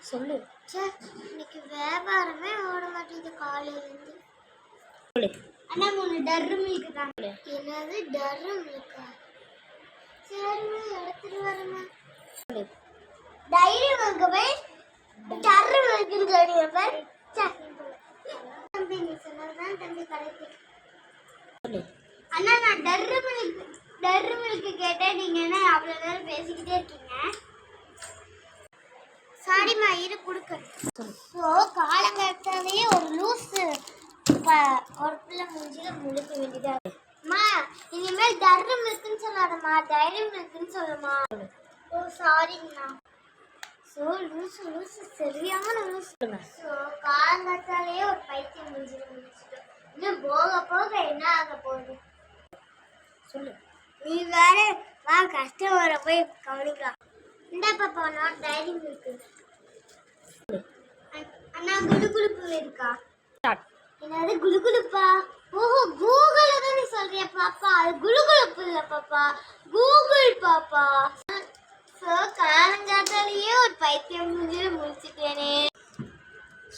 சொல்லு. இன்னைக்கு வியாபாரமே ஓட மாட்டேங்குது காலையிலேருந்து. சொல்லு. அண்ணா 3 டர்ரு மில்க் தாங்க. என்னது டர்ரு மில்கா? சரிம்மா எடுத்துட்டு வரேம்மா. சொல்லு. டைரி மில்க் போய் டர்ரு மில்க் சொல்லியப்ப தம்பி நீ சொன்னதுதான் தம்பி கரெக்ட். சொல்லு. அண்ணா நான் டர்ரு மில்க் கேட்டேன், நீங்க என்ன அவ்வளவு நேரம் பேசிக்கிட்டே இருக்கீங்க? சாரிம்மா இரு கொடுக்குறேன். ஸோ காலங்காலத்தாலேயே ஒரு லூஸு ஒரு பிள்ளை மூஞ்சில முழுக்க வேண்டியதா இருக்குமா? இனிமேல் டர்ரு மில்க்குன்னு சொல்லாதம்மா, டைரி மில்க்குன்னு சொல்லுமா. ஓ சாரிங்கண்ணா. ஸோ லூசு சரியான லூஸ். ஸோ காலங்காலத்தாலேயே ஒரு பைத்தியம் மூஞ்சில முடிச்சிட்டோம். இன்னும் போக போக என்ன ஆக போகுது சொல்லு. நீ வேற வா கஸ்டமரை போய் கவனிக்கலாம். இந்த பாப்பா நான் டைரி மில்க். அண்ணா குலுகுலுப்பு இருக்கா? என்னது குலுகுலுப்பா? ஓஹோ கூகுள் தான் நீ சொல்றிய பாப்பா. அது குலுகுலுப்பு இல்ல பாப்பா, கூகுள் பாப்பா. சோ காலங்காத்தாலேயே ஒரு பைத்தியம் மூஞ்சில முடிச்சிட்டேனே.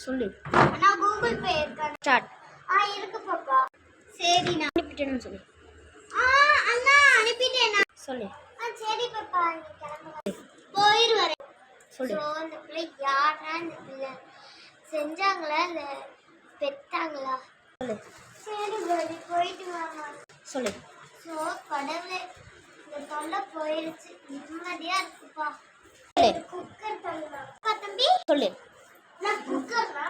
சொல்லு. அண்ணா கூகுள் பே இருக்கா? இருக்கு பாப்பா. சரி நான் அனுப்பிட்டேன்னு சொல்லு. அண்ணா அனுப்பிட்டேனா? சொல்லு. சரி பாப்பா நீ கிளம்புங்க, போயிரு சொல்லு. ஸோ இந்த பிள்ளை யாரா? இந்த பிள்ளை செஞ்சாங்களா இல்லை பெற்றாங்களா? சொல்லு. சரி படி போயிட்டு வாமா. சொல்லு. ஸோ கடவுளே இந்த தொல்லை போயிடுச்சு, நிம்மதியா இருக்குப்பா. குக்கர் தம்பா தம்பி சொல்லு. நான் குக்கர்னா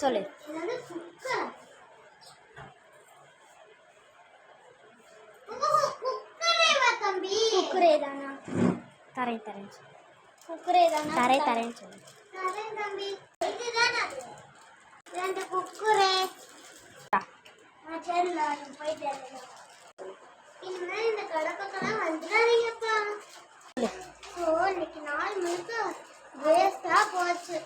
சொல்லு. என்னது குக்கர்? குக்கரேவா தம்பி? குக்கரே தானா? தரேன் குக்கரே தானா? தரேன் சொல்லு. தரேன் தம்பி. இதுதானா ரெண்டு குக்கரே? சரி நான் போயிட்டு இனிமேல் இந்த கடப்பக்கெல்லாம் வந்துடாதீங்கப்பா. ஸோ இன்னைக்கு நாள் முழுக்க வேஸ்டா போச்சு.